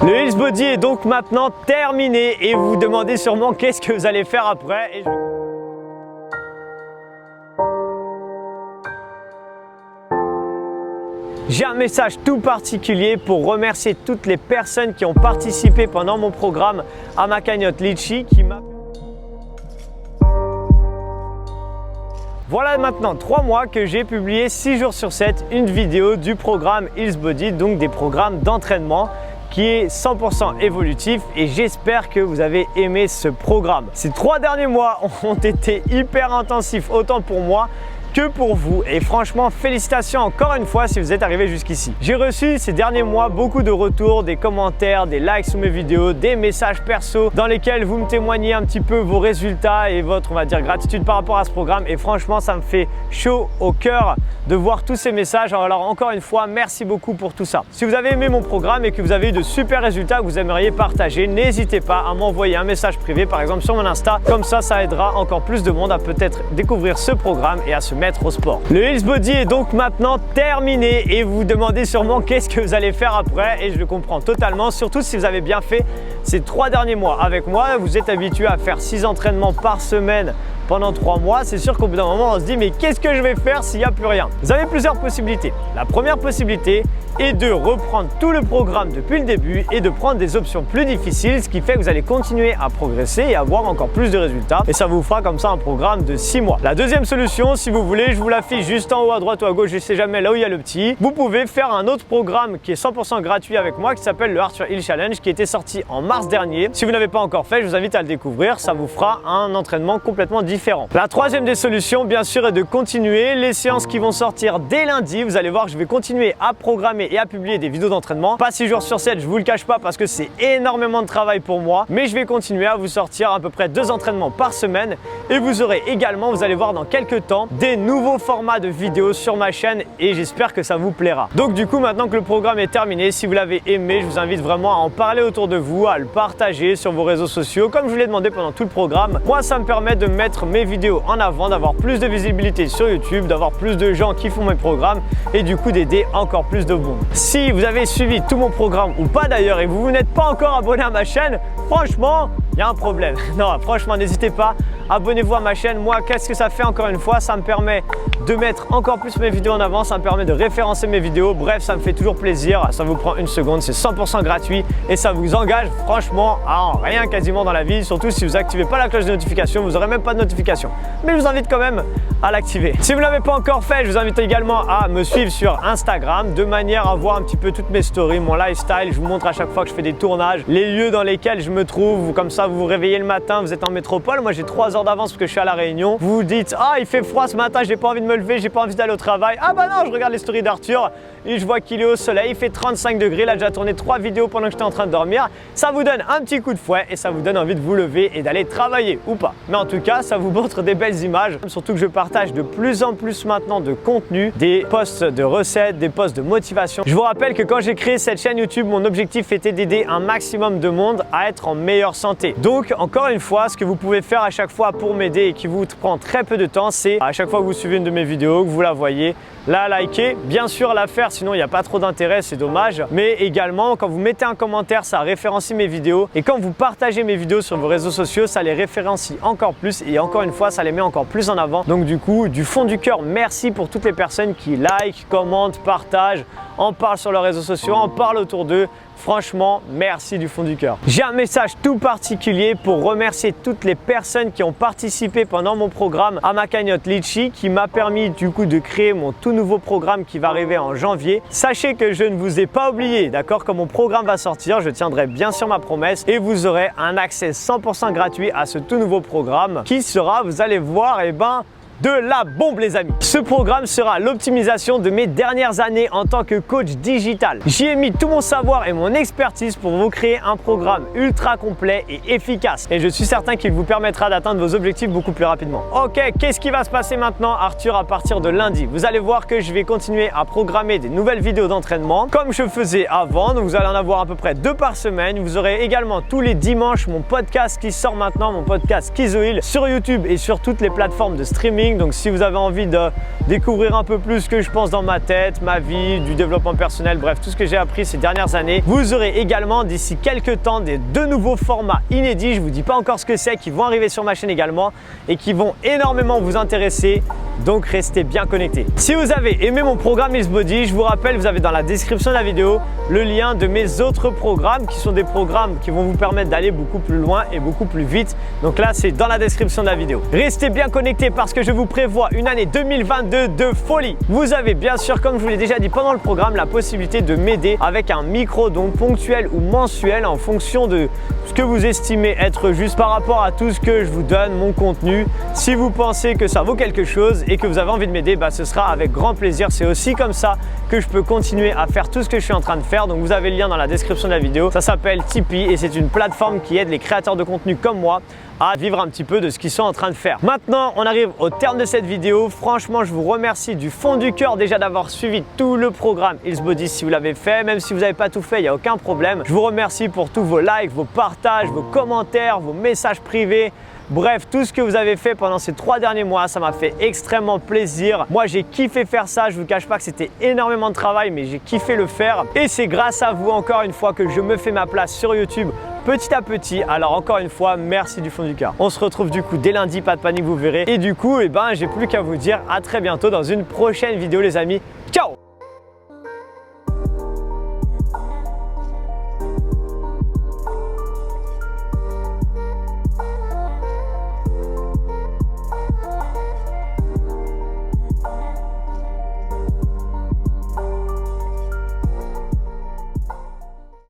Le Hills Body est donc maintenant terminé et vous vous demandez sûrement qu'est-ce que vous allez faire après. J'ai un message tout particulier pour remercier toutes les personnes qui ont participé pendant mon programme à ma cagnotte Litchi qui m'a... Voilà maintenant 3 mois que j'ai publié 6 jours sur 7 une vidéo du programme Hills Body, donc des programmes d'entraînement qui est 100% évolutif et j'espère que vous avez aimé ce programme. Ces 3 derniers mois ont été hyper intensifs, autant pour moi que pour vous et franchement félicitations encore une fois si vous êtes arrivé jusqu'ici. J'ai reçu ces derniers mois beaucoup de retours, des commentaires, des likes sous mes vidéos, des messages perso dans lesquels vous me témoignez un petit peu vos résultats et votre, on va dire, gratitude par rapport à ce programme et franchement ça me fait chaud au cœur de voir tous ces messages. Alors encore une fois, merci beaucoup pour tout ça. Si vous avez aimé mon programme et que vous avez eu de super résultats que vous aimeriez partager, n'hésitez pas à m'envoyer un message privé par exemple sur mon Insta, comme ça aidera encore plus de monde à peut-être découvrir ce programme et à se mettre au sport. Le Hills Body est donc maintenant terminé et vous vous demandez sûrement qu'est-ce que vous allez faire après et je le comprends totalement, surtout si vous avez bien fait ces 3 derniers mois avec moi. Vous êtes habitué à faire 6 entraînements par semaine pendant 3 mois, c'est sûr qu'au bout d'un moment on se dit mais qu'est-ce que je vais faire s'il n'y a plus rien? Vous avez plusieurs possibilités. La première possibilité est de reprendre tout le programme depuis le début et de prendre des options plus difficiles, ce qui fait que vous allez continuer à progresser et avoir encore plus de résultats et ça vous fera comme ça un programme de 6 mois. La deuxième solution, si vous voulez, je vous l'affiche juste en haut à droite ou à gauche, je ne sais jamais là où il y a le petit. Vous pouvez faire un autre programme qui est 100% gratuit avec moi qui s'appelle le Arthur Hills Challenge qui était sorti en mars dernier. Si vous n'avez pas encore fait, je vous invite à le découvrir, ça vous fera un entraînement complètement différent. La troisième des solutions, bien sûr, est de continuer les séances qui vont sortir dès lundi. Vous allez voir que je vais continuer à programmer et à publier des vidéos d'entraînement. Pas 6 jours sur 7, je vous le cache pas parce que c'est énormément de travail pour moi, mais je vais continuer à vous sortir à peu près 2 entraînements par semaine et vous aurez également, vous allez voir dans quelques temps, des nouveaux formats de vidéos sur ma chaîne et j'espère que ça vous plaira. Donc du coup, maintenant que le programme est terminé, si vous l'avez aimé, je vous invite vraiment à en parler autour de vous, à le partager sur vos réseaux sociaux comme je vous l'ai demandé pendant tout le programme. Moi, ça me permet de mettre mes vidéos en avant, d'avoir plus de visibilité sur YouTube, d'avoir plus de gens qui font mes programmes et du coup d'aider encore plus de monde. Si vous avez suivi tout mon programme ou pas d'ailleurs et vous n'êtes pas encore abonné à ma chaîne, franchement, il y a un problème. Non, franchement, n'hésitez pas. Abonnez-vous à ma chaîne. Moi, qu'est-ce que ça fait encore une fois? Ça me permet de mettre encore plus mes vidéos en avant, ça me permet de référencer mes vidéos. Bref, ça me fait toujours plaisir. Ça vous prend 1 seconde, c'est 100% gratuit et ça vous engage franchement à rien quasiment dans la vie. Surtout si vous n'activez pas la cloche de notification, vous n'aurez même pas de notification. Mais je vous invite quand même à l'activer. Si vous ne l'avez pas encore fait, je vous invite également à me suivre sur Instagram de manière à voir un petit peu toutes mes stories, mon lifestyle. Je vous montre à chaque fois que je fais des tournages, les lieux dans lesquels je me trouve. Comme ça, vous vous réveillez le matin, vous êtes en métropole. Moi, j'ai 3 heures d'avance parce que je suis à La Réunion. Vous vous dites, ah, il fait froid ce matin, j'ai pas envie de me lever, j'ai pas envie d'aller au travail. Ah bah non, je regarde les stories d'Arthur et je vois qu'il est au soleil, il fait 35 degrés. Il a déjà tourné 3 vidéos pendant que j'étais en train de dormir. Ça vous donne un petit coup de fouet et ça vous donne envie de vous lever et d'aller travailler ou pas. Mais en tout cas, ça vous montre des belles images. Surtout que je partage de plus en plus maintenant de contenu, des posts de recettes, des posts de motivation. Je vous rappelle que quand j'ai créé cette chaîne YouTube, mon objectif était d'aider un maximum de monde à être en meilleure santé. Donc, encore une fois, ce que vous pouvez faire à chaque fois pour m'aider et qui vous prend très peu de temps, c'est à chaque fois que vous suivez une de mes vidéos, que vous la voyez, la liker, bien sûr la faire, sinon il n'y a pas trop d'intérêt, c'est dommage. Mais également, quand vous mettez un commentaire, ça référencie mes vidéos. Et quand vous partagez mes vidéos sur vos réseaux sociaux, ça les référencie encore plus. Et encore une fois, ça les met encore plus en avant. Donc du coup, du fond du cœur, merci pour toutes les personnes qui like, commentent, partagent, en parlent sur leurs réseaux sociaux, en parlent autour d'eux. Franchement, merci du fond du cœur. J'ai un message tout particulier pour remercier toutes les personnes qui ont participé pendant mon programme à ma cagnotte Litchi qui m'a permis du coup de créer mon tout nouveau programme qui va arriver en janvier. Sachez que je ne vous ai pas oublié, d'accord? Quand mon programme va sortir, je tiendrai bien sûr ma promesse et vous aurez un accès 100% gratuit à ce tout nouveau programme qui sera, vous allez voir, de la bombe les amis. Ce programme sera l'optimisation de mes dernières années en tant que coach digital. J'y ai mis tout mon savoir et mon expertise pour vous créer un programme ultra complet et efficace. Et je suis certain qu'il vous permettra d'atteindre vos objectifs beaucoup plus rapidement. Ok, qu'est-ce qui va se passer maintenant, Arthur, à partir de lundi? Vous allez voir que je vais continuer à programmer des nouvelles vidéos d'entraînement comme je faisais avant. Donc vous allez en avoir à peu près 2 par semaine. Vous aurez également tous les dimanches mon podcast qui sort maintenant, mon podcast Kizoil sur YouTube et sur toutes les plateformes de streaming. coaching. Donc si vous avez envie de découvrir un peu plus ce que je pense dans ma tête, ma vie, du développement personnel, bref, tout ce que j'ai appris ces dernières années, vous aurez également d'ici quelques temps des 2 nouveaux formats inédits. Je ne vous dis pas encore ce que c'est, qui vont arriver sur ma chaîne également et qui vont énormément vous intéresser. Donc restez bien connectés. Si vous avez aimé mon programme Heals Body, je vous rappelle, vous avez dans la description de la vidéo le lien de mes autres programmes qui sont des programmes qui vont vous permettre d'aller beaucoup plus loin et beaucoup plus vite. Donc là, c'est dans la description de la vidéo. Restez bien connectés parce que je vous prévois une année 2022 de folie. Vous avez bien sûr, comme je vous l'ai déjà dit pendant le programme, la possibilité de m'aider avec un micro-don ponctuel ou mensuel en fonction de ce que vous estimez être juste par rapport à tout ce que je vous donne, mon contenu. Si vous pensez que ça vaut quelque chose et que vous avez envie de m'aider, ce sera avec grand plaisir. C'est aussi comme ça que je peux continuer à faire tout ce que je suis en train de faire. Donc vous avez le lien dans la description de la vidéo. Ça s'appelle Tipeee et c'est une plateforme qui aide les créateurs de contenu comme moi à vivre un petit peu de ce qu'ils sont en train de faire. Maintenant, on arrive au terme de cette vidéo. Franchement, je vous remercie du fond du cœur déjà d'avoir suivi tout le programme Heals Body si vous l'avez fait. Même si vous n'avez pas tout fait, il n'y a aucun problème. Je vous remercie pour tous vos likes, vos partages, vos commentaires, vos messages privés. Bref, tout ce que vous avez fait pendant ces 3 derniers mois, ça m'a fait extrêmement plaisir. Moi, j'ai kiffé faire ça. Je ne vous cache pas que c'était énormément de travail, mais j'ai kiffé le faire. Et c'est grâce à vous, encore une fois, que je me fais ma place sur YouTube petit à petit. Alors encore une fois, merci du fond du cœur. On se retrouve du coup dès lundi, pas de panique, vous verrez. Et du coup, j'ai plus qu'à vous dire à très bientôt dans une prochaine vidéo, les amis.